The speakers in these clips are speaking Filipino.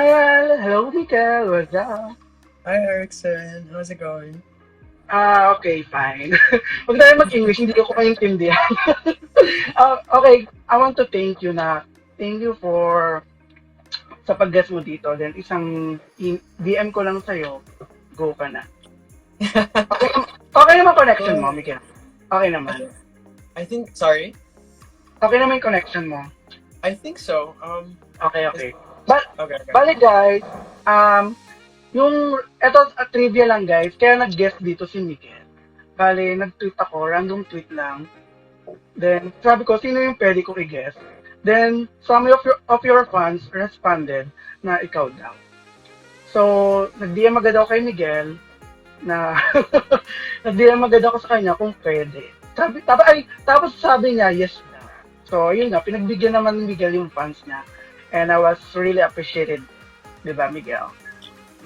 Miguel! Hello, Miguel! What's up? Hi Erickson, how's it going? Okay, fine. Huwag tayo mag-English, hindi ko maintindihan. Okay, I want to thank you for sa pag-guest mo dito. Then, DM ko lang sa'yo, go ka na. Okay, okay naman connection mo, Well, Miguel. Okay naman. sorry, Okay naman yung connection mo. I think so. Okay, Is- okay. But, okay, okay. bale guys, eto trivia lang guys, kaya nag-guest dito si Miguel. Bale, nag-tweet ako, random tweet lang. Then, sabi ko, sino yung pwede kong i-guess? Then, some of your fans responded na ikaw daw. So, nag-DM agad ako kay Miguel na nag-DM agad ako sa kanya kung pwede. Tapos sabi niya, yes daw. So, yun nga, pinagbigyan naman ni Miguel yung fans niya. And I was really appreciated, di ba, Miguel?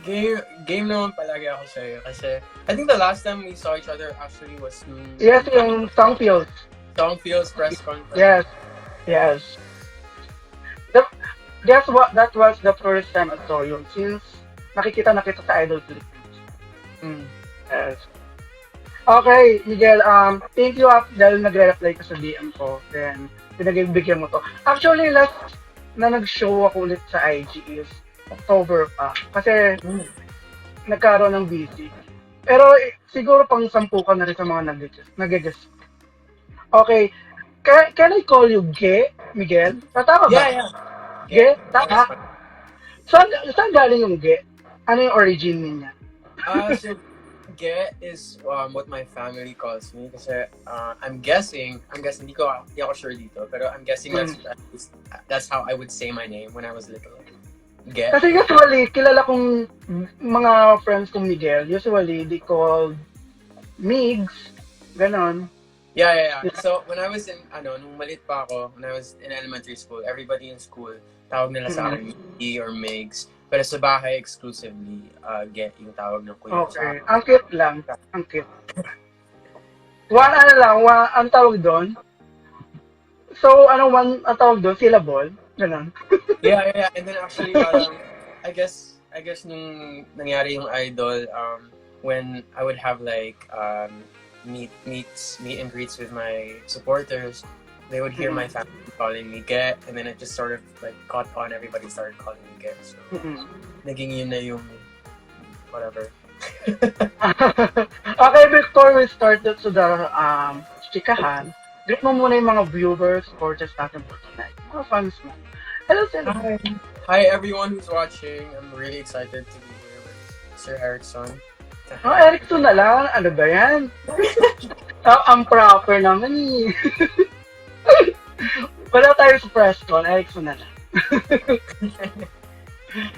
Game naman palagi ako sa'yo kasi I think the last time we saw each other actually was Yes, yung Songfield. Songfield's press conference. Yes, yes. The, guess what? That was the first time I saw you since nakikita na kita sa Idol Philippines. Mm. Yes. Okay, Miguel, thank you dahil nagre-reply ka sa DM ko. Then, pinagbigyan mo to. Actually, last na nag-show ako ulit sa IG is October pa. Kasi Mm. nagkaroon ng busy. Pero siguro pang 10 ka na rin sa mga nag-guest. Okay. Can I call you Ge, Miguel? Tama ba? Yeah. Ge? That's Tama? fine. Saan galing yung Ge? Ano yung origin niya? So Ge is what my family calls me kasi I'm guessing hindi ako sure dito pero I'm guessing that's how I would say my name when I was little. Ge. Kasi usually, kilala kong mga friends kong Miguel, usually they called Migs, ganon. Yeah. So when I was nung malit pa ako, when I was in elementary school, everybody in school, tawag nila sa akin Miggy or Migs. Pero sa bahay exclusively, Get yung tawag ng kuya ko sa Okay, akin. ang cute lang, ang cute. Ang tawag doon? So, ang tawag doon? Syllable? Ganon. Yeah. And then actually, parang, I guess nung nangyari yung idol, when I would have like, meet and greets with my supporters, they would hear my family calling me Get, and then it just sort of like caught on. Everybody started calling me Get, so naging yun na yung whatever. Okay, before we start to the chikahan, greet mo muna yung mga viewers, supporters natin for tonight. Mga fans mo. Hello, sir. Hi everyone who's watching. I'm really excited to be here with Sir Erickson. Erickson na lang. Ano ba yan? Ang proper naman eh. Wala tayo sa press con. Erickson na lang.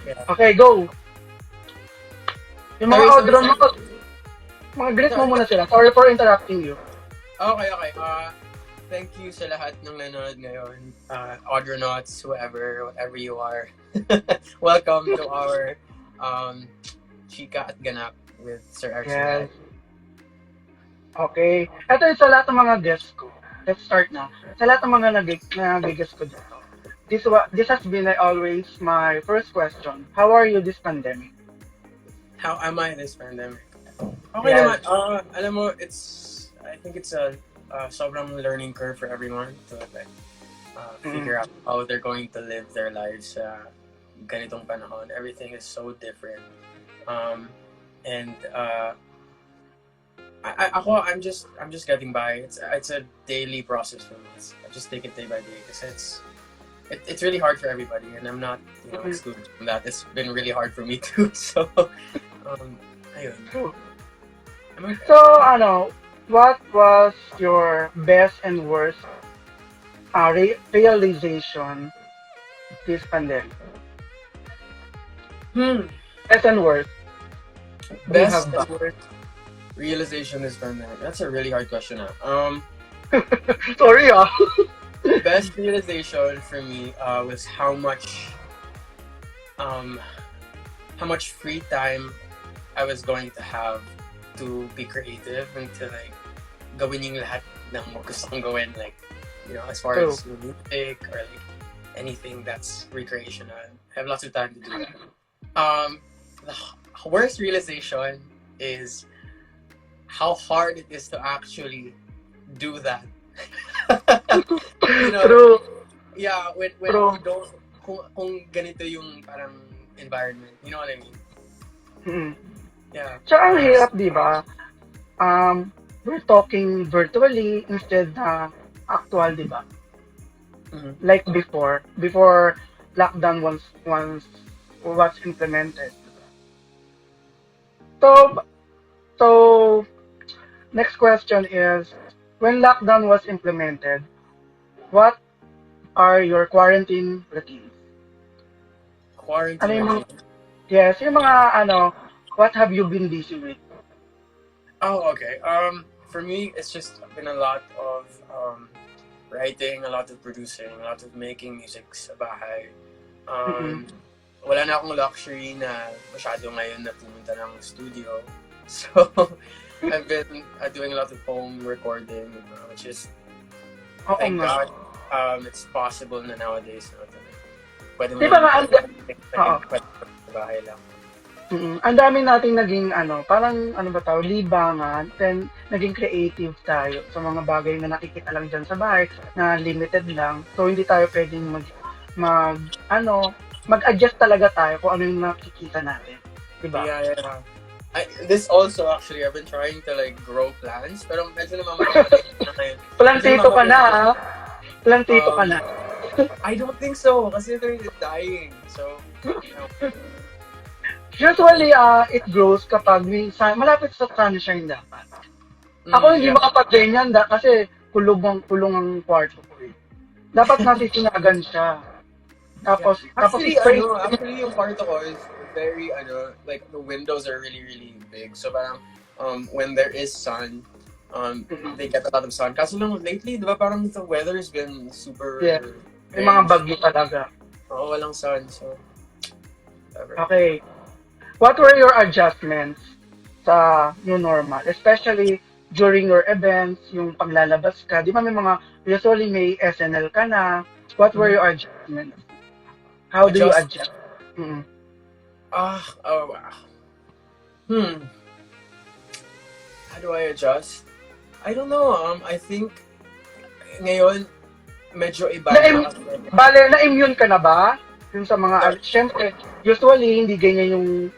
Yeah. Okay, go. Yung mga Sorry. Odron mo, mga greet mo muna sila. Sorry for interrupting you. Okay. Thank you sa lahat ng nanonood ngayon. Audronauts, whatever you are. Welcome to our Chika at Ganap with Sir Erickson. Yes. Okay. Ito yung sa lahat ng mga guests ko. Let's start na. Sa lahat ng mga nag-guest ko dito. This has been always my first question. How are you this pandemic? How am I this pandemic? Okay Yes. naman. Alam mo, I think it's a sobrang learning curve for everyone to like figure out how they're going to live their lives sa ganitong panahon. Everything is so different. I'm just getting by. It's a daily process for me. I just take it day by day because it's really hard for everybody, and I'm not excluded from that. It's been really hard for me too. So, ayun. I'm okay. So, what was your best and worst realization this pandemic? Best and worst. Best Do you have and worst realization this pandemic. That's a really hard question. Sorry, Best realization for me was how much free time I was going to have to be creative and to like gawin yung lahat ng gusto kong gawin, like as far as music or like anything that's recreational. I have lots of time to do that. The worst realization is how hard it is to actually do that. You know, True. yeah, when True. you don't, kung ganito yung parang environment, you know what I mean? Mm. Yeah. Tsaka ang hirap, di ba? We're talking virtually instead na actual, di ba? Mhm. Like before lockdown once was implemented. So, so next question is, when lockdown was implemented, what are your quarantine routines? Ano Quarantine yung mga, routine. yes, yung mga what have you been busy with? Oh, okay. For me, it's just been a lot of writing, a lot of producing, a lot of making music sa bahay. Mm-mm. Wala na akong luxury na masyado ngayon na pumunta ng studio. So, I've been doing a lot of home recording, which is, Oo thank nga. God, it's possible na nowadays. No? Pwede mo Di ba nga, oo. pwede sa bahay lang. Ang dami nating naging parang ano ba tawag, libangan, then naging creative tayo sa mga bagay na nakikita lang dyan sa bahay na limited lang. So hindi tayo pwedeng mag mag-adjust talaga tayo kung ano yung nakikita natin. Di ba? Yeah. This also, actually, I've been trying to like grow plants, pero medyo namamatay na ngayon. Plantito ka na, ha? Plantito ka na. I don't think so, kasi they're dying. So, you know. Usually, it grows kapag malapit sa sunshine dapat. Ako hindi makapag-ganyan kasi kulong ang kwarto ko eh. Dapat nasisinagan siya. Tapos Actually, spray. yung kwarto ko is very, like the windows are really, really big. So parang, when there is sun, they get a lot of sun. Kaso lang lately, di ba parang the weather has been super... Yeah. May mga bagyo talaga. Oo, walang sun. So, whatever. Okay. What were your adjustments sa new normal? Especially during your events, yung paglalabas ka. Di ba may usually may SNL ka na. What were your adjustments? How do you adjust? Mm-hmm. Wow. How do I adjust? I don't know. I think ngayon medyo iba na kasi. Bale, na-immune ka na ba? Yung sa mga, syempre, usually hindi ganyan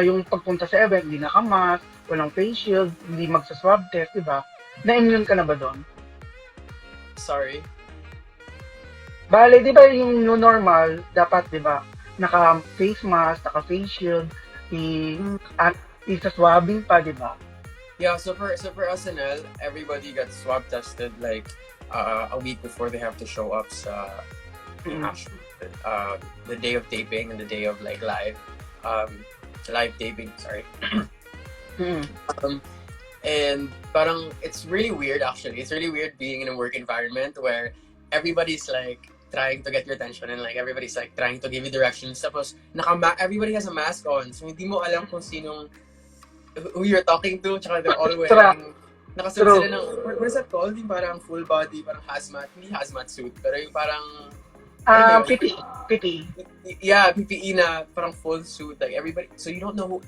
yung pagpunta sa event, hindi naka-mask, walang face shield, hindi magsa-swab test, di ba? Na-immune ka na ba doon? Sorry? Bale, di ba yung new normal, dapat, di ba, naka-face mask, naka-face shield, at isa-swabbing pa, di ba? Yeah, so for SNL, everybody got swab tested like a week before they have to show up sa the day of taping and the day of like live taping, sorry. And parang it's really weird actually. It's really weird being in a work environment where everybody's like trying to get your attention and like everybody's like trying to give you directions. Tapos everybody has a mask on, so hindi mo alam kung who you're talking to. Tsaka they're all wearing nakasunod sila ng what is that called? Yung parang full body, parang hazmat, hindi hazmat suit, pero yung parang PPE. Yeah, PPE na parang full suit, like everybody. So you don't know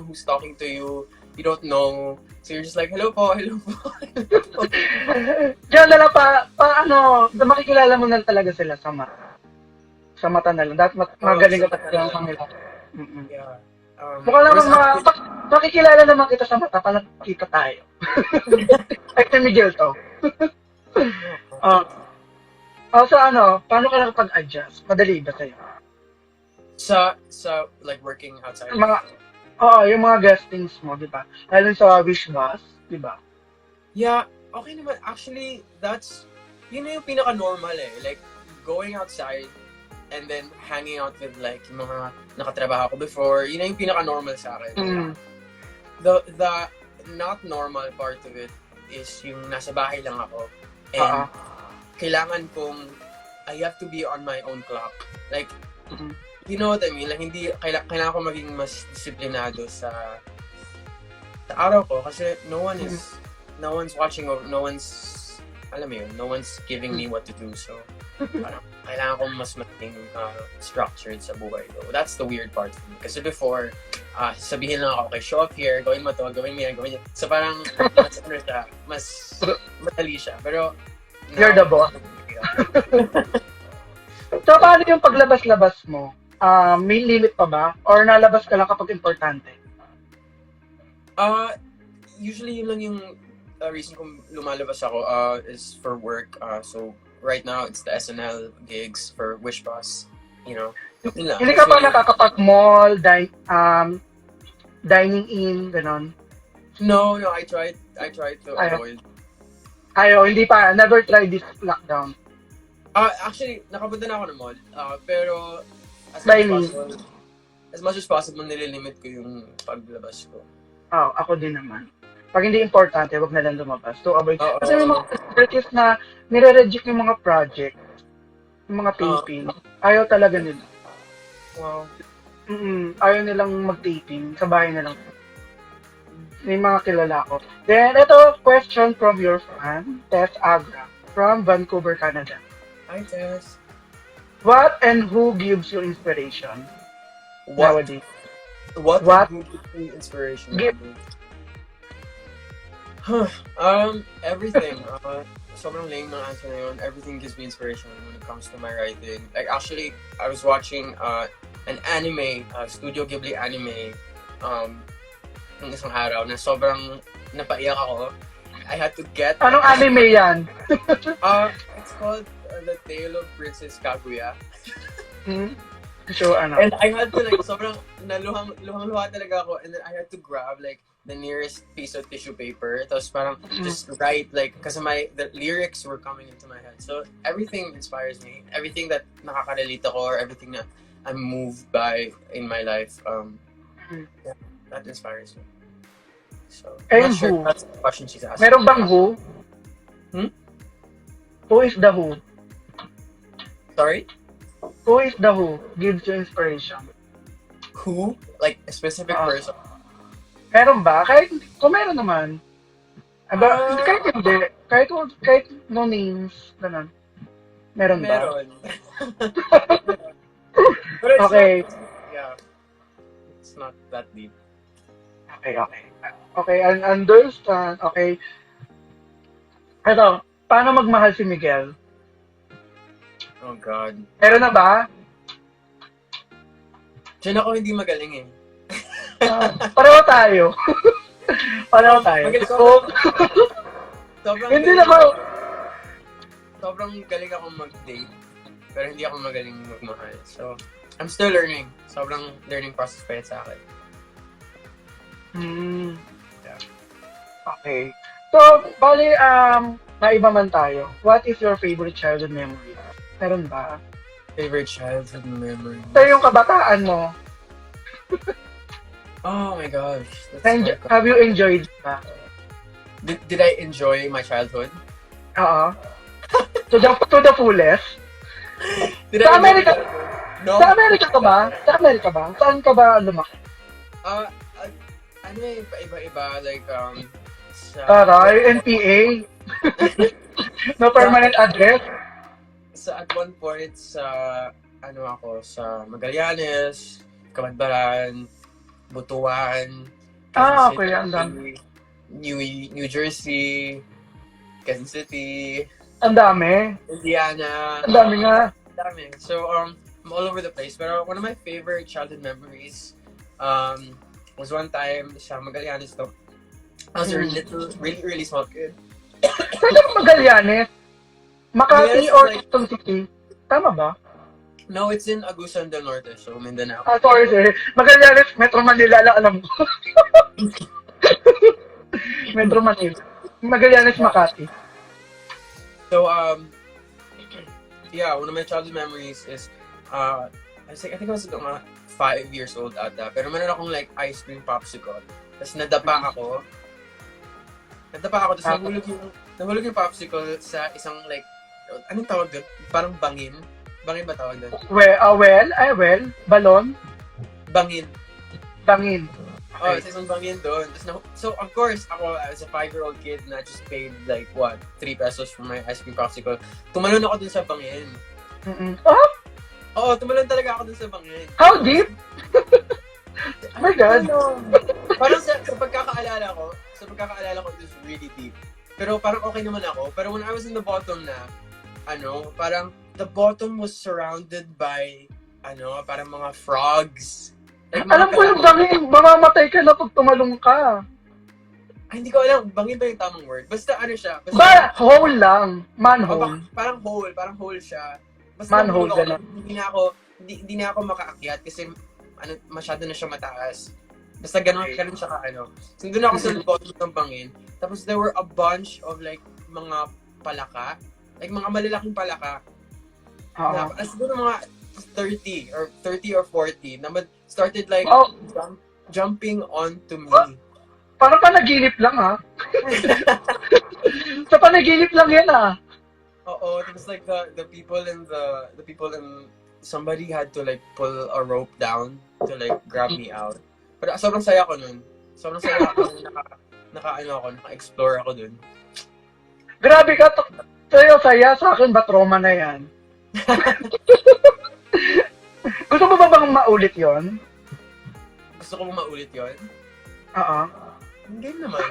who's talking to you. You don't know. So you're just like, hello po. Diyan na lang makikilala mo na talaga sila sa mata. Sa mata na lang. Dapat magaling ka talaga ang kanila. Yeah. Mukha lang makikilala naman kita sa mata pala kita tayo. Ay, si Miguel to. So paano ka nakapag-adjust? Madali ba sa'yo? Sa like working outside? Yung mga guestings mo, di ba? Lalo sa Wish Bus, di ba? Yeah, okay naman. Actually, yun na yung pinaka-normal eh. Like, going outside and then hanging out with like yung mga nakatrabaho ko before, yun na yung pinaka-normal sa akin. The not normal part of it is yung nasa bahay lang ako. And kailangan kong, I have to be on my own clock. Like, you know what I mean? Like, kailangan ko maging mas disiplinado sa araw ko kasi no one's watching over, no one's giving me what to do. So, Parang kailangan ko mas maging structured sa buhay ko. That's the weird part for me. Kasi before, sabihin lang ako, okay, show up here, gawin mo to, gawin mo yan, gawin yan. So parang, mas madali siya. Pero, You're the boss. So, paano yung paglabas-labas mo? May limit pa ba? Or nalabas ka lang kapag importante? Usually yun lang yung reason kung lumalabas ako is for work. So right now it's the SNL gigs for Wish Bus. You know. Hindi ka pa nakakapag-mall, dining in, ganon? No, I tried to avoid. Ayaw, hindi pa. Never tried this lockdown. Actually, nakapunta na ako ng mall. Pero Dining. as much as possible, nililimit ko yung paglabas ko. Ako din naman. Pag hindi importante, wag na lang lumabas. To avoid. Kasi may mga celebrities na nire-reject yung mga project, yung mga taping. Ayaw talaga nila. Wow. Ayaw nilang mag-taping. Sa bahay na lang. May mga kilala ko. Then, ito, question from your fan, Tess Agra, from Vancouver, Canada. Hi, Tess. What and who gives you inspiration nowadays? What gives you inspiration? Everything. Sobrang lame ng answer na yun. Everything gives me inspiration when it comes to my writing. Like, actually, I was watching an anime, Studio Ghibli anime, ng isang araw na sobrang napaiyak ako. I had to get... Anong anime yan? It's called The Tale of Princess Kaguya. So, ano? And I had to like, sobrang luhang-luha talaga ako. And then I had to grab like the nearest piece of tissue paper. Tapos parang just write like, kasi the lyrics were coming into my head. So everything inspires me. Everything that nakaka-relate ako or everything that I'm moved by in my life, yeah, that inspires me. So, I'm not sure that's the question she's asking. Meron bang who? Who is the who? Sorry? Who is the who gives you inspiration? Who? Like a specific person? Meron ba? Kung meron naman. Kahit hindi. Kahit no names. Ganun. Meron ba? Meron. But it's okay. Yeah. It's not that deep. Okay, I understand. Okay. Ito, paano magmahal si Miguel? Oh God. Meron na ba? Diyan ako hindi magaling eh. Pareho tayo. Hindi naman. Sobrang galing ako mag-date. Pero hindi ako magaling magmahal. So, I'm still learning. Sobrang learning process pa yan sa akin. Yeah. Okay. So, bali, naiba man tayo. What is your favorite childhood memory? Meron ba? Favorite childhood memory? Ito yung kabataan mo. Oh my gosh. Have you enjoyed ba? Did I enjoy my childhood? Oo. To the fullest? Sa Amerika? No. Sa Amerika ka ba? Sa Amerika ba? Saan ka ba lumaki? Ano eh, iba-iba, like, sa... Taray, NPA? No permanent address? At one point, sa Magallanes, Kamadbaran, Butuan, Quezon okay, City, ang dami. New Jersey, Quezon City, Ang dami. Indiana. Ang dami nga. Ang dami. So, I'm all over the place. Pero one of my favorite childhood memories was one time sa Magallanes to. I was a really small kid. Saan yung Magallanes? Makati or Quezon City? Tama ba? No, it's in Agusan del Norte, so Mindanao. Sorry. Magallanes, Metro Manila, alam ko. Metro Manila. Magallanes, Makati. So, yeah, one of my childhood memories is, I think I was mga 5 years old ata. Pero meron akong like ice cream popsicle. Tapos nadapa ako. Tapos nahulog yung popsicle sa isang like, anong tawag doon? Parang bangin. Bangin ba tawag doon? Well, balon? Bangin. Oh, sa isang bangin doon. So, of course, ako as a 5-year-old kid na just paid like, what, 3 pesos for my ice cream popsicle. Tumalon ako dun sa bangin. Oh, Oo, tumalon talaga ako dun sa bangin. how deep? Oh my God. Parang sa pagkakaalala ko, it was really deep. Pero parang okay naman ako. Pero when I was in the bottom na, parang the bottom was surrounded by, parang mga frogs. Like, Alam ko yung bangin, mamamatay ka na pag tumalong ka. Ay, hindi ko alam, bangin ba yung tamang word? Basta siya. Ba, hole lang. Manhole. Parang hole siya. Basta Manhole, ako, gano'n. hindi na ako makaakyat kasi masyado na siya mataas. Basta ganun siya So, doon ako sa bottom ng bangin. Tapos there were a bunch of like mga palaka. Like mga malalaking palaka. As siguro mga 30 or 40 na started like jumping onto me. Parang panaginip lang, ha? Sa panaginip lang yan, ha? Oo, it was like the people in somebody had to like pull a rope down to like grab me out. Pero sobrang saya ko nun. Sobrang saya ako naka-explore ako dun. Grabe ka, sa'yo saya, sa akin ba trauma na yan? Gusto mo ba bang maulit yon? Gusto ko maulit yon? Oo. Hindi naman.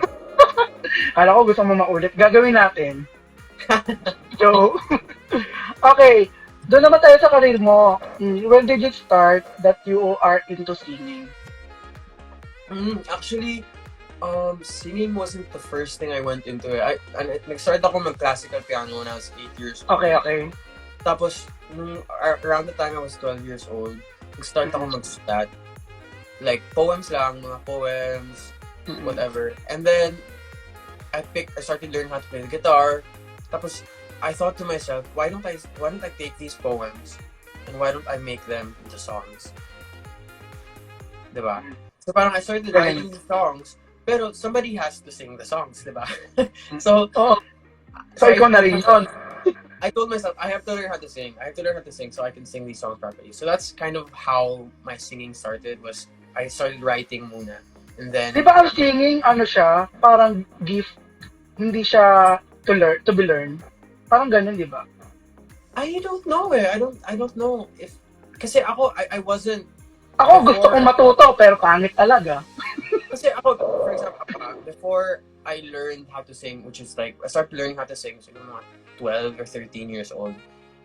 Kala ko gusto mo maulit. Gagawin natin. So, okay. Doon naman tayo sa career mo. When did you start that you are into singing? Actually, singing wasn't the first thing I went into. Nag-start ako mag-classical piano when I was 8 years old. Okay. Tapos, around the time I was 12 years old, nag-start ako mag-stat. Like, poems lang, mga poems, whatever. And then, I started learning how to play the guitar. Tapos, I thought to myself, why don't I take these poems and why don't I make them into songs? Diba? So parang I started writing the songs, pero somebody has to sing the songs, diba? So ikaw na rin yun. I told myself, I have to learn how to sing. I have to learn how to sing so I can sing these songs properly. So that's kind of how my singing started, was I started writing muna. And then... Di ba ang singing, siya, parang gift, hindi siya to be learned? Parang ganun, di ba? I don't know I don't know if... Kasi ako, I wasn't... Ako gusto kong matuto, pero pangit talaga. Kasi ako, for example, before I learned how to sing, which is like, I started learning how to sing, so mga 12 or 13 years old,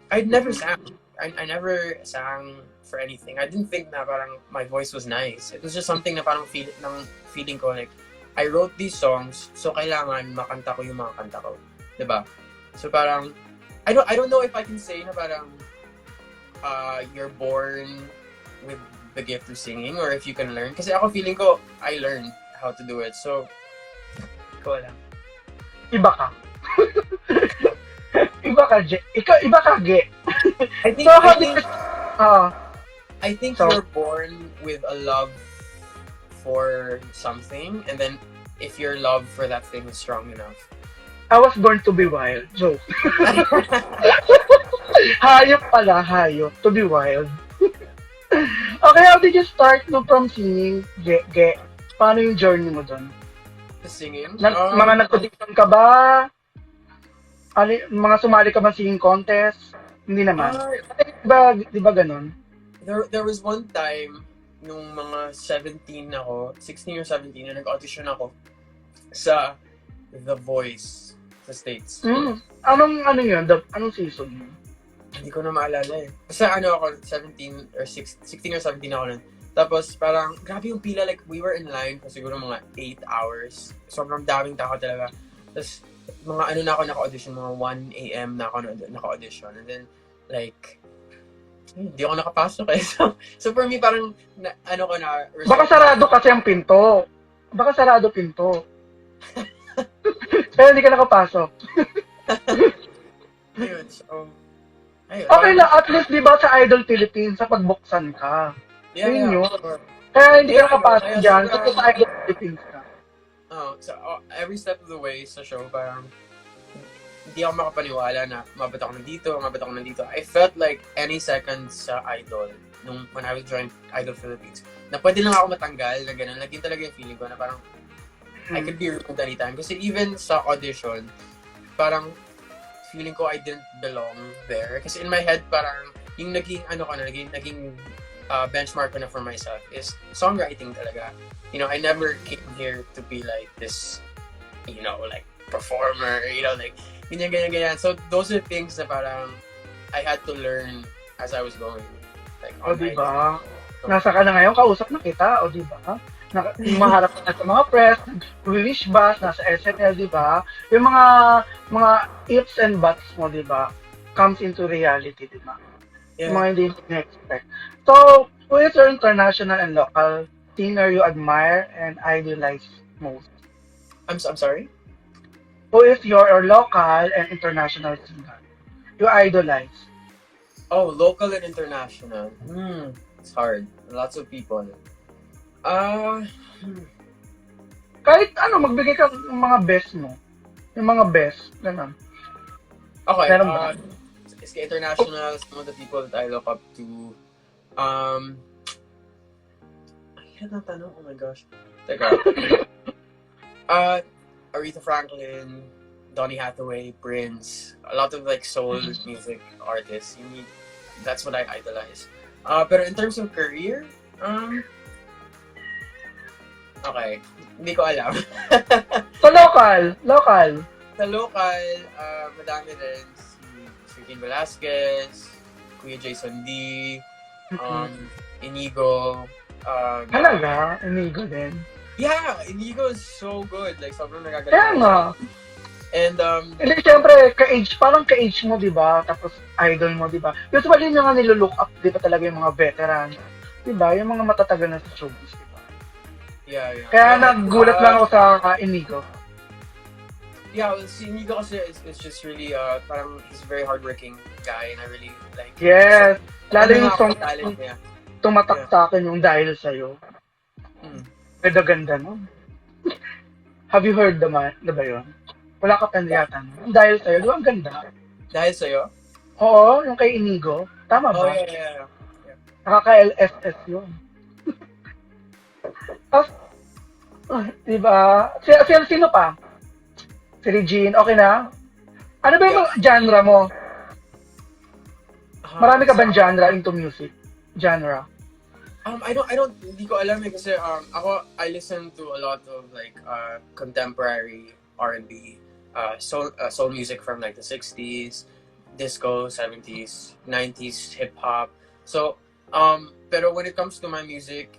I'd never sang. I never sang for anything. I didn't think na parang my voice was nice. It was just something na parang feeling ko, like, I wrote these songs, so kailangan makanta ko yung mga kanta ko. Diba? So parang, I don't know if I can say na parang, you're born with the gift of singing, or if you can learn. Kasi ako feeling ko, I learned how to do it. So, ko lang. Iba ka. Iba ka, Ge. I think you're born with a love for something, and then if your love for that thing is strong enough. I was born to be wild. Joke. Hayop pala, hayop. To be wild. Okay, how did you start from singing, Ge? Paano yung journey mo doon? The singing? Mga nag-audition ka ba? Mga sumali ka ba singing contest? Hindi naman. Di ba ganun? There was one time, nung mga 16 or 17, na nag-audition ako sa The Voice sa States. Anong yun? Anong season yun? Hindi ko na maalala eh. Basta ako, 16 or 17 ako nun. Tapos parang, grabe yung pila, like, we were in line for siguro mga 8 hours. Sobrang daming tao talaga. Tapos, mga na ako naka-audition, mga 1 a.m. na ako naka-audition. And then, like, hindi ako nakapasok eh. So for me, parang, baka sarado kasi ang pinto. Baka sarado pinto. Kaya hindi ka nakapasok. Ayun, so, okay lang, at least di ba sa Idol Philippines, sa pagbuksan ka. Yeah. Kaya hindi ka nakapasok dyan, kasi sa Idol Philippines ka. So every step of the way sa show, parang hindi ako makapaniwala na mabot ako nandito. I felt like any second sa Idol when I was joined Idol Philippines, na pwede lang ako matanggal, na gano'n. Laging talaga yung feeling ko na parang I could be removed anytime. Kasi even sa audition, parang feeling ko I didn't belong there. Kasi in my head, parang yung naging benchmark ko na for myself is songwriting talaga. You know, I never came here to be like this, you know, like performer, you know, like ganyan. So those are things na parang I had to learn as I was going. Like, O, diba? Nasa ka na ngayon, kausap na kita, o diba? Maharap ka na sa mga press, wish bash, nasa SNL, diba? Yung mga ifs and buts mo, diba? Comes into reality, diba? Yeah. Yung mga hindi na-expect. So, who is your international and local singer you admire and idolize most? I'm sorry? Who is your local and international singer you idolize? Oh, local and international. It's hard. Lots of people. Kahit ano, magbigay ka ng mga best mo. Yung mga best, gano'n. Okay, Meron ba? it's international, some of the people that I look up to. Hirap na tanong, oh my gosh. Teka. Aretha Franklin, Donny Hathaway, Prince, a lot of like soul music artists. That's what I idolize. Pero in terms of career, okay, hindi ko alam. So, local. Sa local, madami rin si Regine Velasquez, Kuya Jason D, Inigo. Halaga, inigo din. Yeah, Inigo is so good. Like, sobrang nagagaling. Kaya nga. And, Hindi, syempre, parang ka-age mo, di ba? Tapos, idol mo, di ba? Usually, yung nga nilulook up, di ba talaga yung mga veteran? Di ba? Yung mga matatagal na sa showbiz, di ba? yeah. Kaya nagulat lang ako sa Inigo. Yeah, well, si Inigo kasi is just really, parang he's a very hardworking guy and I really like him. Yes. Lalo yung song talent niya. tumatak sa akin yung Dahil Sa'yo. Ganda no? Have you heard naman? Na ba yun? Wala ka pa yata. Yung Dahil Sa'yo, di ba ang ganda? Dahil sa'yo? Oo, yung kay Inigo. Tama ba? Oh, yeah. Nakaka-LSS yun. Tapos, di ba? Sino pa? Si Regine, okay na? Ano ba yung genre mo? Marami ka bang genre into music? Genre? Hindi ko alam eh kasi I listen to a lot of like contemporary R&B, soul music from like the 60s, disco, 70s, 90s, hip hop. So, pero when it comes to my music,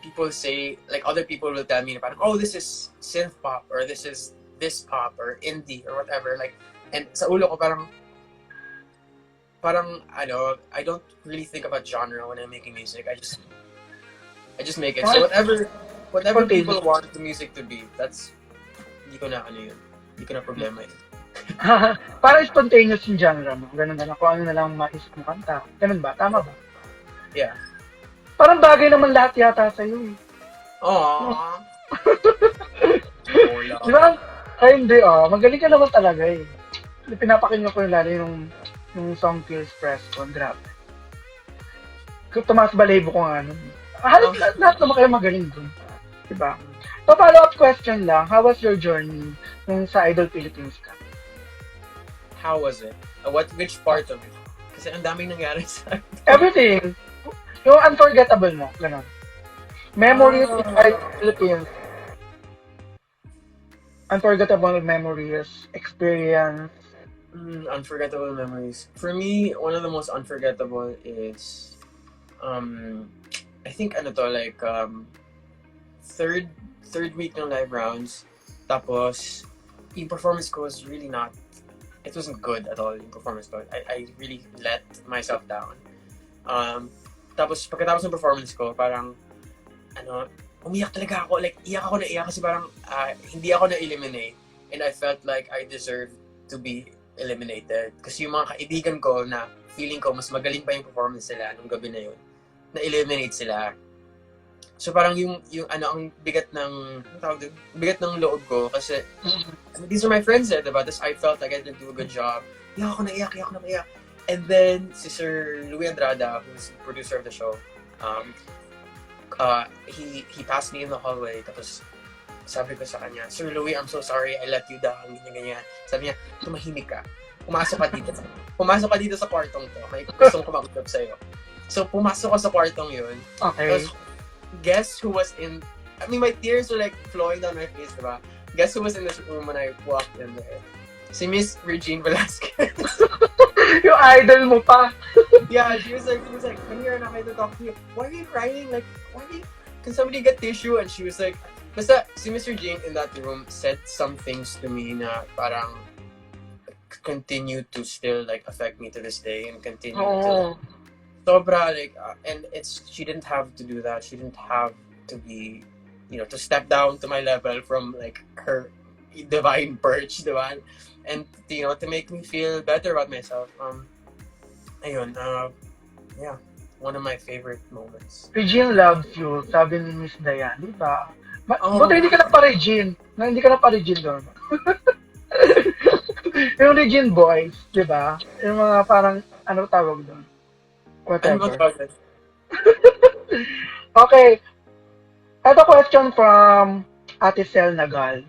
people say, like other people will tell me, parang, oh, this is synth pop, or this is this pop, or indie, or whatever. Like, and sa ulo ko parang, I don't really think about genre when I'm making music. I just make it. So whatever people want the music to be, that's, hindi ko na problema yun. Parang spontaneous yung genre mo. Ganun na lang. Kung ano na lang maisip mo kanta. Ganun ba? Tama ba? Yeah. Parang bagay naman lahat yata sa'yo eh. Aww. Di ba? Ay, hindi magaling ka naman talaga eh. Pinapakinggan ko yung lalo yung song Feels Press ko. Grabe. Tumaas balibo ko nga nun. Halos lahat naman kayo magaling dun. Diba? So, follow-up question lang. How was your journey nung sa Idol Philippines ka? How was it? Which part of it? Kasi ang daming nangyari sa Everything. Yung unforgettable mo. Ganun. Memories in Idol Philippines. Unforgettable memories. Experience. Unforgettable memories. For me, one of the most unforgettable is, I think third week ng live rounds. Tapos, yung performance ko was really it wasn't good at all, yung performance ko. I really let myself down. Tapos, pagkatapos ng performance ko, parang, umiyak talaga ako. Like, iyak ako na iyak kasi parang, hindi ako na-eliminate. And I felt like I deserved to be eliminated. Kasi yung mga kaibigan ko na feeling ko mas magaling pa yung performance nila nung gabi na yun, na-eliminate sila. So parang yung ang bigat ng loob ko kasi these are my friends diba? Tapos I felt like I didn't do a good job. Iyak ako na iyak. And then si Sir Louis Andrada, who's the producer of the show, he passed me in the hallway. Tapos sabi ko sa kanya, Sir Louis, I'm so sorry, I let you down, ganyan. Sabi niya, tumahimik ka. Pumasok ka dito sa kwartong to. May gustong kumausap sa'yo. So, pumasok ko sa kwartong yun. Okay. Tapos, guess who was in... I mean, my tears were like flowing down my face, diba? Guess who was in this room when I walked in there? Si Miss Regine Velasquez. Yung idol mo pa. Yeah, she was like, come here and I'm going to talk to you. Why are you crying? Like, can somebody get tissue? And she was like, basta si Miss Regine in that room said some things to me na parang continue to still like affect me to this day and continue to sobra like and she didn't have to do that. She didn't have to be, to step down to my level from like her divine perch, diba? And to make me feel better about myself. Ayun, yeah, one of my favorite moments. Regine loves you, sabi ni Miss Dayan, di ba? Buti hindi ka na pa Regine. Hindi ka na pa Regine doon. Yung Regine boys, di ba? Yung mga parang, ano tawag doon? Whatever. Okay. Ito question from Ate Sel Nagal.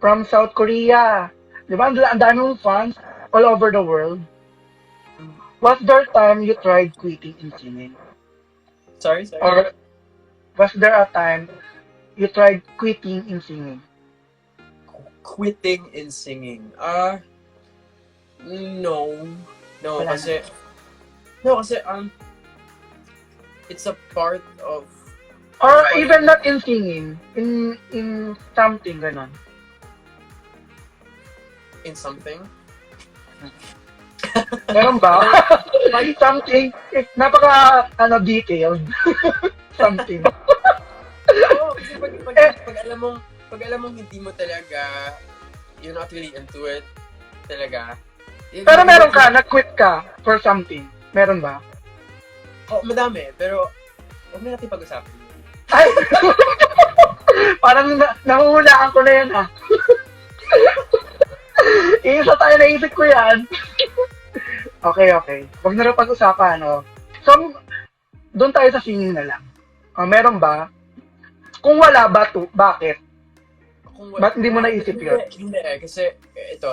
From South Korea. Di ba? Ang dami mong fans all over the world. Was there time you tried quitting in singing? Sorry? Or was there a time you tried quitting in singing? Quitting in singing? No. No, kasi it's a part of... Or even not in singing, in something, ganon. In something? Meron ba? Like something, napaka, detailed. Something. Oo, kasi pag alam mong hindi mo talaga, you're not really into it, talaga. Pero meron ka, nag-quit ka for something. Meron ba? Oh, madami, pero huwag na natin pag-usapan yun. Ay! Parang nahuhulaan ko na yan, ha? Isa tayo, naisip ko yan. Okay. Huwag na rin pag-usapan, no? So, doon tayo sa singing na lang. Meron ba? Kung wala, bakit? Ba't hindi mo naisip yun? Hindi, kasi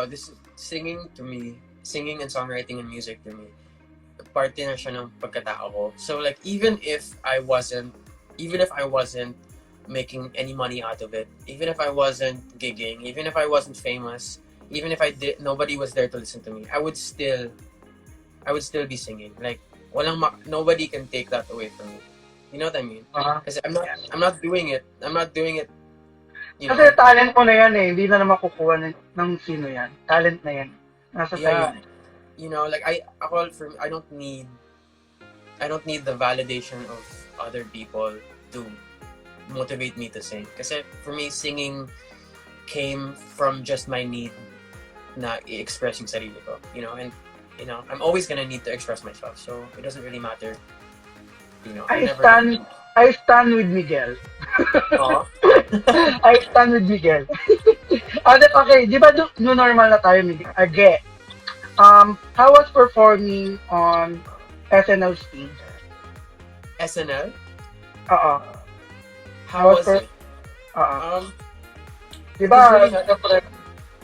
this singing to me, singing and songwriting and music to me, parte na siya ng pagkatao ko. So like, even if I wasn't making any money out of it, even if I wasn't gigging, even if I wasn't famous, even if nobody was there to listen to me, I would still be singing. Like, nobody can take that away from me. You know what I mean? Kasi I'm not doing it. Kasi talent mo na yan eh. Hindi na makukuha ng sino yan. Talent na yan. Nasa sayo. Like I don't need the validation of other people to motivate me to sing. Kasi for me, singing came from just my need na i-express yung sarili ko. And I'm always gonna need to express myself. So it doesn't really matter. I stand with Miguel. I stand with Miguel. Okay, di ba no normal na tayo, Miguel? Again. How was performing on SNL stage? SNL? Oo. How was it? Di ba?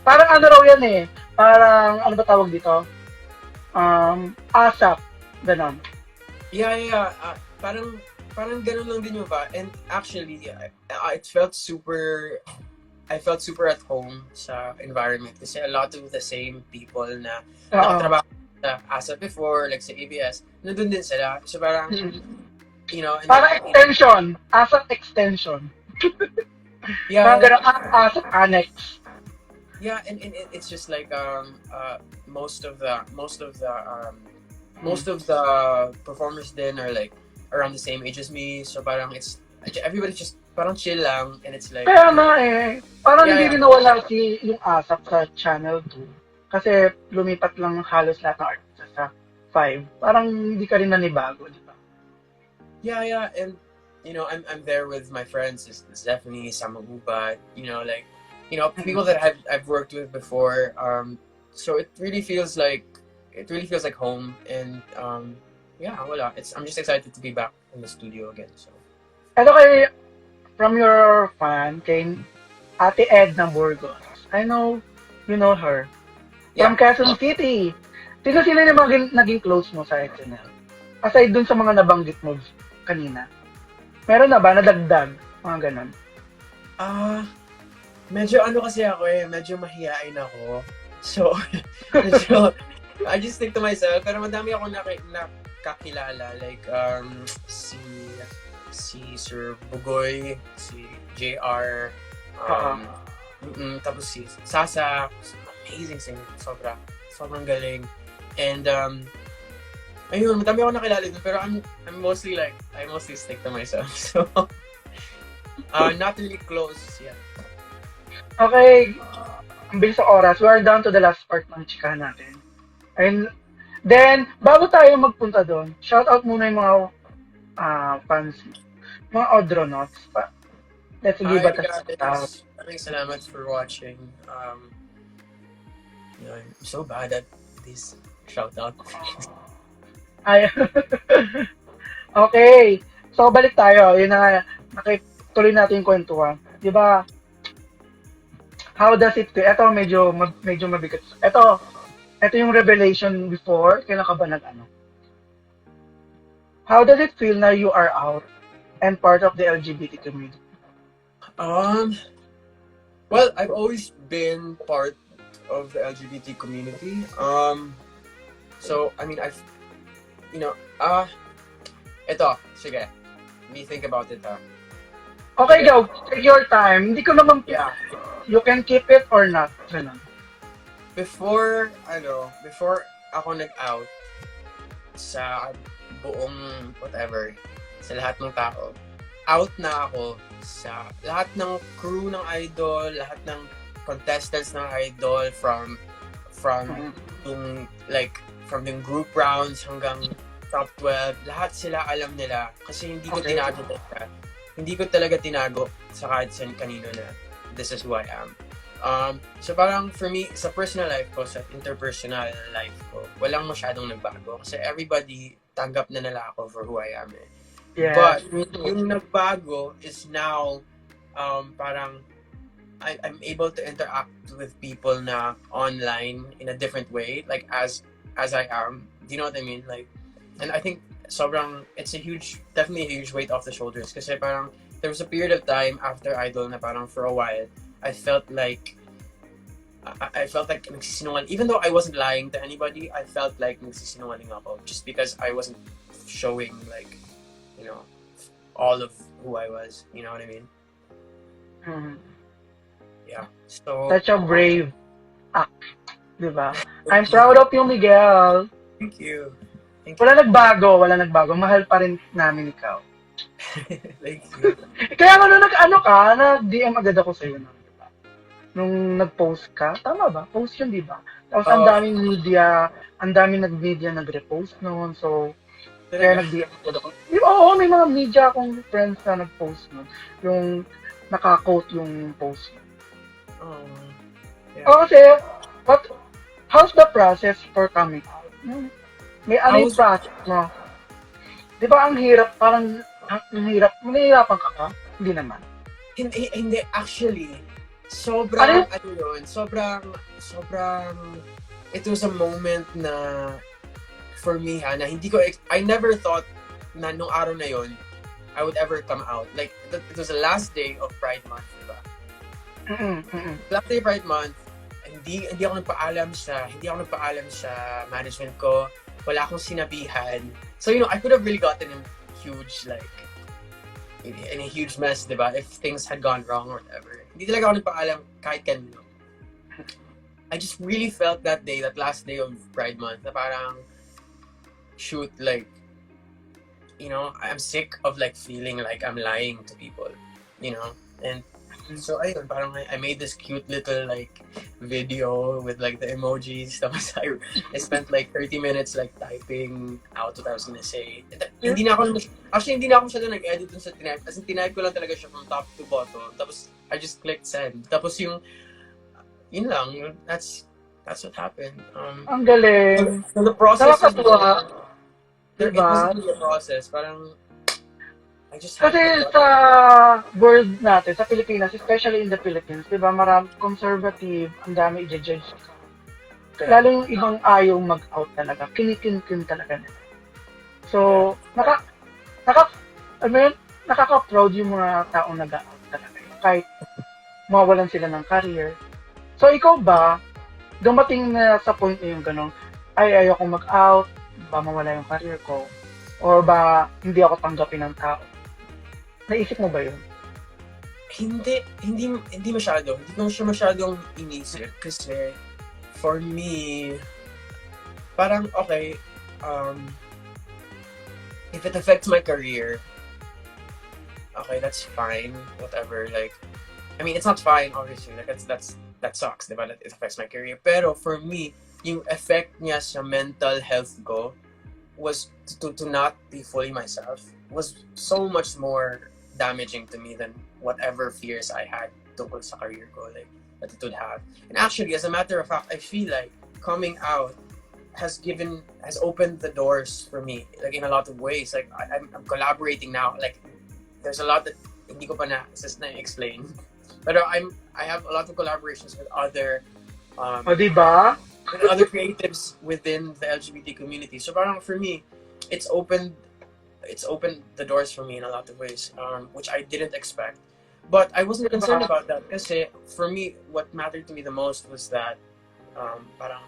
Parang ano raw yan eh. Parang, ano ba tawag dito? ASAP. Ganon. Yeah. Parang ganun lang din yung ba? And actually, I felt super at home sa environment kasi a lot of the same people na nakatrabaho sa ASAP before, like sa ABS, nandun din sila. So parang, parang extension. ASAP extension. Yeah. Parang ASAP annex. Yeah, and it's just like most of the performers then are like around the same age as me, so parang everybody's just parang chill lang, and it's like kaya na eh, parang hindi rin nawala yung ASAP sa Channel 2 kasi lumipat lang halos lahat ng artista sa 5, parang hindi ka rin nanibago, di ba? Yeah, and I'm there with my friends, it's definitely Samagubat, people that I've worked with before, so it really feels like it really feels like home. And yeah, wala. I'm just excited to be back in the studio again. So Ano kay, from your fan, kay Ate Edna Burgos. I know, you know her. yeah. From Quezon City. Sino-sino yung mga naging close mo sa SNL? Aside dun sa mga nabanggit mo kanina. Meron na ba? Nadagdag? Mga ganon. Medyo ano kasi ako medyo mahihain ako. So, medyo, I just stick to myself. Pero madami ako nakakilala. Like, si Sir Bugoy, si JR, tapos si Sasa, amazing singer. Sobrang galing. And, ayun, madami ako nakilala dun. Pero I mostly stick to myself. So, not really close yet. Okay, ang bilis sa oras, we are down to the last part ng chika natin. And then, bago tayo magpunta doon, shout out muna yung mga fans, mga Odronauts. Let's give it a shout out. Maraming salamat for watching. I'm so bad at this shout out. Ay, okay, so balik tayo. Yun na, nakituloy natin yung kwentuhan. Di ba? How does it feel? Ito, medyo mabigat. Ito yung revelation before. Kailan ka ba nag-ano? How does it feel na you are out and part of the LGBT community? Well, I've always been part of the LGBT community. So, I mean, ito, sige. Let me think about it, Okay, go. Take your time. Hindi ko naman, you can keep it or not. Ganun. Before ako nag-out sa buong whatever, sa lahat ng tao, out na ako sa lahat ng crew ng Idol, lahat ng contestants ng Idol from yung from the group rounds hanggang top 12, lahat sila alam nila kasi hindi ko talaga tinago sa kahit kanino na this is who I am. So parang for me, sa personal life ko, sa interpersonal life ko, walang masyadong nagbago. Kasi everybody, tanggap na nila ako for who I am. Yes. But yung nagbago is now, parang I'm able to interact with people na online in a different way, like as I am. Do you know what I mean? Like, and I think it's definitely a huge weight off the shoulders. Kasi parang there was a period of time after Idol na parang for a while, I felt like nagsisinungaling. Even though I wasn't lying to anybody, I felt like nagsisinungaling ako just because I wasn't showing all of who I was. You know what I mean? Mm-hmm. Yeah. So Such a brave act. Diba? I'm proud of you, Miguel. Thank you. Wala nagbago. Mahal pa rin namin ikaw. Thank you. Kaya nag-DM agad ako sa'yo. Diba? Nung nag-post ka, tama ba? Post yun, diba? Tapos ang daming nag-media nag-repost noon. So, kaya nag-DM agad ako. Oo, may mga media akong friends na nag-post noon. Yung naka-quote yung post. Yeah. Kasi, how's the process for coming out? May ano yung process mo? Di ba ang hirap, parang nahihirapan ka? Hindi naman. Hindi, actually, sobrang, it was a moment na, for me na I never thought na nung araw na yon I would ever come out. Like, it was the last day of Pride Month, di ba? Last day of Pride Month, hindi ako nagpaalam sa management ko. Wala akong sinabihan. So, I could have really gotten in a huge mess, diba? If things had gone wrong or whatever. Hindi talaga ako nagpaalam kahit kanino. I just really felt that last day of Pride Month, na parang, shoot, I'm sick of feeling like I'm lying to people, and so ayun, parang I made this cute little video with the emojis. Tapos I spent 30 minutes typing out what I was gonna say. Hindi na ako masyado nag-edit dun sa tinype. As in, tinype ko lang talaga siya from top to bottom. Tapos I just clicked send. Tapos yun lang, that's that's what happened. Ang galing. So the process was Nakakatuwa. it Diba? wasn't really a process. Parang I just had Kasi the gut. sa world natin, sa Pilipinas, especially in the Philippines, di ba, marami conservative, ang dami i-judge. Yeah. Lalo yung ibang ayaw mag-out talaga. Kinikin talaga nila. So, I mean, nakaka-proud yung mga taong nag-out talaga. Kahit mawalan sila ng career. So, ikaw ba, dumating na sa point na yung ganun, ay ayoko mag-out, ba mawala yung career ko, or ba hindi ako tanggapin ng tao? Naisip mo ba yun? Hindi masyado. Hindi ko siya masyadong inisip kasi for me, parang okay, if it affects my career, okay, that's fine, whatever. Like, I mean, it's not fine, obviously. Like, that sucks, diba? That it affects my career. Pero for me, yung effect niya sa mental health ko was to not be fully myself was so much more damaging to me than whatever fears I had tungkol sa career ko, like, that it would have. And actually, as a matter of fact, I feel like coming out has opened the doors for me, like, in a lot of ways. Like, I'm collaborating now. Like, there's a lot that hindi ko pa na-explain. Pero I have a lot of collaborations with other Diba? with other creatives within the LGBT community. So parang for me, it's opened the doors for me in a lot of ways, which I didn't expect. But I wasn't concerned about that kasi for me, what mattered to me the most was that parang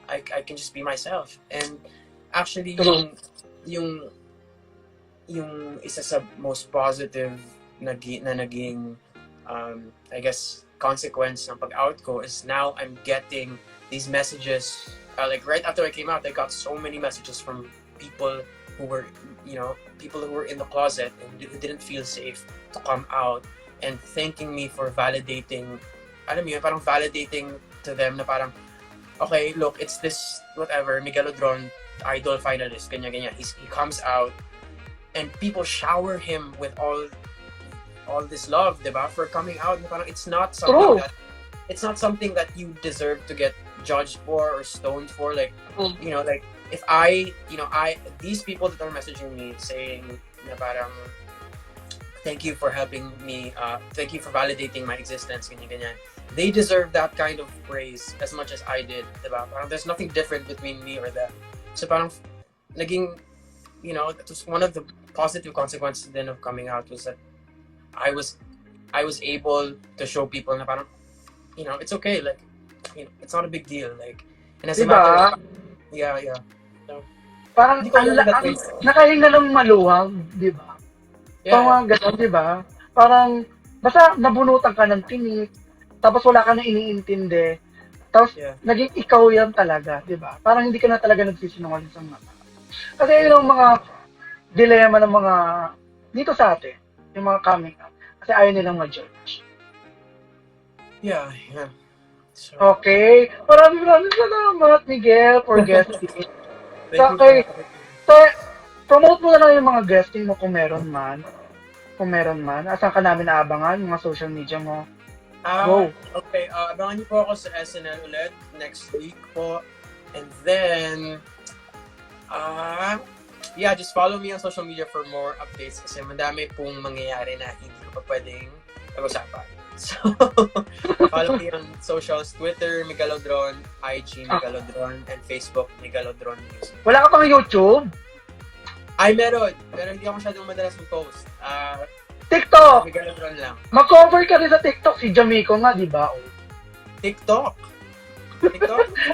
I can just be myself. And actually, yung isa sa most positive na naging I guess consequence ng pag-out ko is now I'm getting these messages. Like right after I came out, I got so many messages from people who were in the closet and who didn't feel safe to come out and thanking me for validating. Alam mo yun, parang validating to them na parang, okay, look, it's this whatever Miguel Odron, idol finalist, ganyan. He comes out and people shower him with all this love, diba? For coming out. Parang it's not something that you deserve to get judged for or stoned for. Like, like if these people that are messaging me saying na parang thank you for helping me, thank you for validating my existence, ganyan. They deserve that kind of praise as much as I did, diba? Parang there's nothing different between me or them. So parang naging, that was one of the positive consequences then of coming out, was that I was able to show people na parang, it's okay, like, it's not a big deal, like, and as a matter of, yeah. So, parang nakahinga ng maluwag, di ba? Yeah. Parang gano'n, di ba? Parang, basta nabunutan ka ng tinik, tapos wala ka na iniintindi, tapos naging ikaw yan talaga, di ba? Parang hindi ka na talaga nagsisinungaling sa mga. Kasi yun ang mga dilema ng mga, dito sa atin, yung mga coming out. Kasi ayaw nilang ma-judge. Yeah. So, okay. Maraming salamat, Miguel, for guesting. Okay. So, promote mo na lang yung mga guesting mo kung meron man. Asan ka namin naabangan, yung mga social media mo? Go. Okay, abangan niyo po ako sa SNL ulit next week po. And then, just follow me on social media for more updates kasi madami pong mangyayari na hindi ko pa pwedeng pag-usapan. So, follow me on socials, Twitter, Miguel Odron, IG, Miguel Odron, and Facebook, Miguel Odron Music. Wala ka pang YouTube? Ay, meron. Pero hindi ako masyadong madalas mag-post. TikTok! Miguel Odron lang. Mag-cover ka rin sa TikTok. Si Jamico nga, di ba? TikTok?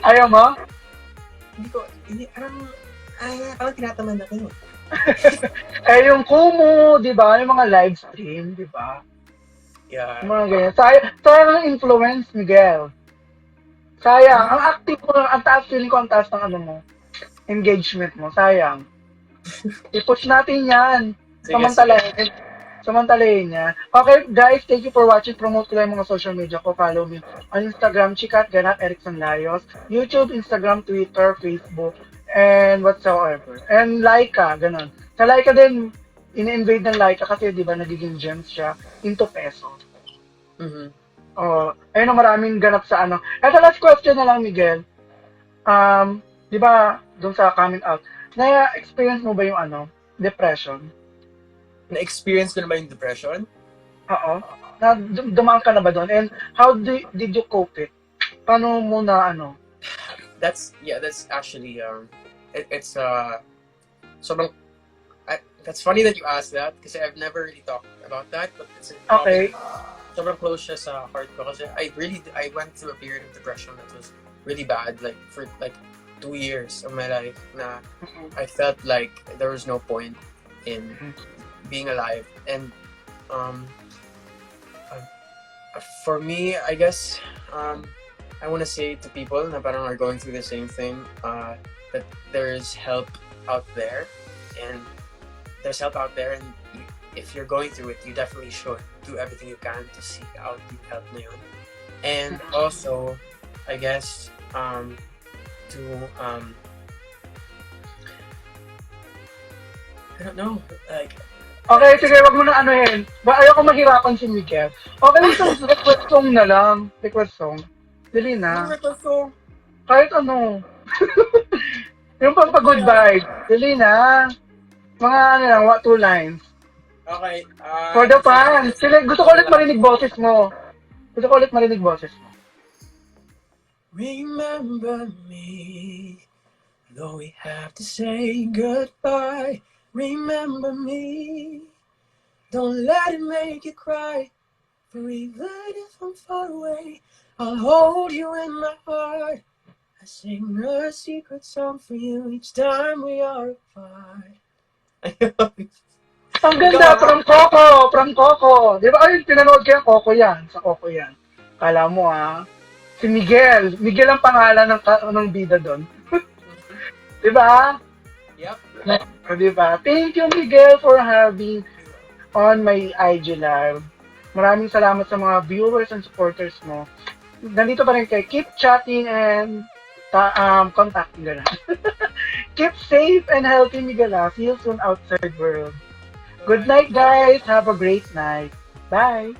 Ayaw mo? Parang tinatamad ako. Yung Kumu, di ba? Yung mga live stream, di ba? Yeah. Mga ganyan. Sayang ang influence, Miguel. Sayang. Ang active mo, ang taas, feeling ko ang taas ng engagement mo. Sayang. I-push natin yan. Samantalahin yan. Okay, guys, thank you for watching. Promote ko lang yung mga social media ko. Follow me on Instagram, Chikaatganap, Erickson Layos. YouTube, Instagram, Twitter, Facebook, and whatsoever. And Laika, ganun. Sa Laika din, in-invade ng Laika kasi, di ba, nagiging gems siya into pesos. Mm-hmm. Ayun, maraming ganap sa Ito, last question na lang, Miguel. Di ba, doon sa coming out, na-experience mo ba yung depression? Na-experience ko na ba yung depression? Oo. Na dumaan ka na ba doon? And how did you cope it? Paano mo na That's actually it's sobrang that's funny that you asked that kasi I've never really talked about that, but it's Okay. sobrang close siya sa heart ko kasi I went through a period of depression that was really bad, like for like 2 years of my life na I felt like there was no point in being alive. And for me, I guess I want to say to people na parang are going through the same thing, that there is help out there, and and if you're going through it, you definitely should do everything you can to seek out yung help na yun. And also, I guess to I don't know, like Okay, sige, wag mo na anuhin. Ayoko mahirapan si Miguel. Okay, isang request song na lang. Request song. Dali na. so Kahit ano. Yung pampa-good vibe. Dali na. Mga 2 lines. okay. For the fans. Sila, gusto ko ulit marinig boses mo. Remember me, though we have to say goodbye. Remember me, don't let it make you cry. For even if I'm far away, I'll hold you in my heart. I sing a secret song for you each time we are apart. Ang ganda, from Coco. Di ba? Ay, pinanood ko yung Coco yan. Sa Coco yan. Kala mo si Miguel. Miguel ang pangalan ng bida doon. Di ba? Yep. Di ba? Thank you, Miguel, for having on my IG Live. Maraming salamat sa mga viewers and supporters mo. Nandito pa rin kayo. Keep chatting and contacting ka na. Keep safe and healthy, Miguel. See you soon outside world. Good night, guys. Have a great night. Bye.